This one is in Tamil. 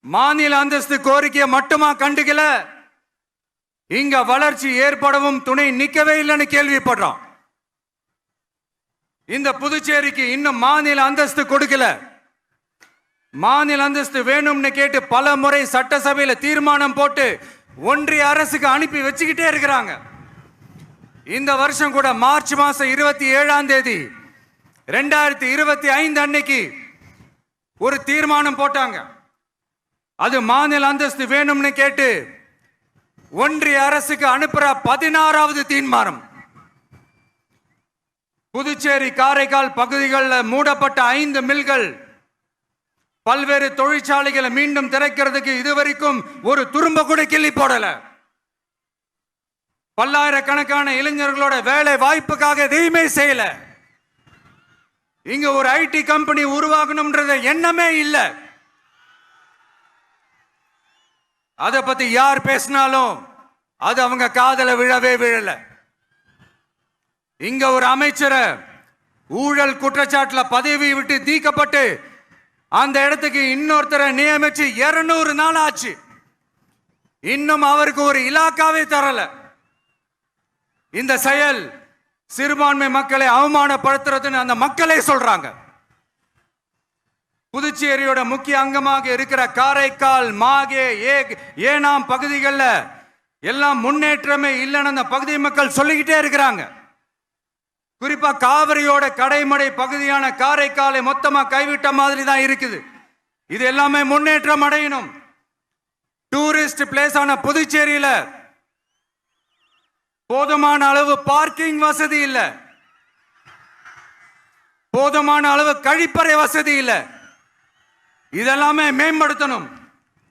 மாநில அந்தஸ்து கோரிக்கையை மட்டுமா கண்டுக்கல, இங்க வளர்ச்சி ஏற்படவும் துணை நிக்கவே இல்லைன்னு கேள்விப்படுறோம். இந்த புதுச்சேரிக்கு இன்னும் மாநில அந்தஸ்து கொடுக்கல. மாநில அந்தஸ்து வேணும்னு கேட்டு பல முறை சட்டசபையில தீர்மானம் போட்டு ஒன்றிய அரசுக்கு அனுப்பி வச்சுக்கிட்டே இருக்கிறாங்க. இந்த வருஷம் கூட மார்ச் மாசம் 27ஆம் தேதி 2025 அன்னைக்கு ஒரு தீர்மானம் போட்டாங்க. அது மாநில அந்தஸ்து வேணும்னு கேட்டு ஒன்றிய அரசுக்கு அனுப்புற 16வது தீர்மானம். புதுச்சேரி காரைக்கால் பகுதிகளில் மூடப்பட்ட 5 மில்கள், பல்வேறு தொழிற்சாலைகளை மீண்டும் திறக்கிறதுக்கு இதுவரைக்கும் ஒரு துரும்ப கூட கிள்ளி போடல. பல்லாயிரக்கணக்கான இளைஞர்களோட வேலை வாய்ப்புக்காக எதையுமே செய்யல. இங்க ஒரு ஐடி கம்பெனி உருவாகணும்ன்றது எண்ணமே இல்லை. அதை பத்தி யார் பேசினாலும் அது அவங்க காதல விழவே விழல. இங்க ஒரு அமைச்சரை ஊழல் குற்றச்சாட்டுல பதவி விட்டு நீக்கப்பட்டு அந்த இடத்துக்கு இன்னொருத்தரை நியமிச்சு 200 நாள் ஆச்சு. இன்னும் அவருக்கு ஒரு இலாக்காவே தரல. இந்த செயல் சிறுபான்மை மக்களை அவமானப்படுத்துறதுன்னு அந்த மக்களே சொல்றாங்க. புதுச்சேரியோட முக்கிய அங்கமாக இருக்கிற காரைக்கால், மாகே, ஏனாம் பகுதிகளில் எல்லாம் முன்னேற்றமே இல்லைன்னு அந்த பகுதி மக்கள் சொல்லிக்கிட்டே இருக்கிறாங்க. குறிப்பா காவிரியோட கடைமடை பகுதியான காரைக்காலை மொத்தமா கைவிட்ட மாதிரி தான் இருக்குது. இது எல்லாமே முன்னேற்றம் அடையணும். டூரிஸ்ட் பிளேஸ் ஆன புதுச்சேரியில போதுமான அளவு பார்க்கிங் வசதி இல்லை, போதுமான அளவு கழிப்பறை வசதி இல்லை. இதெல்லாமே மேம்படுத்தணும்.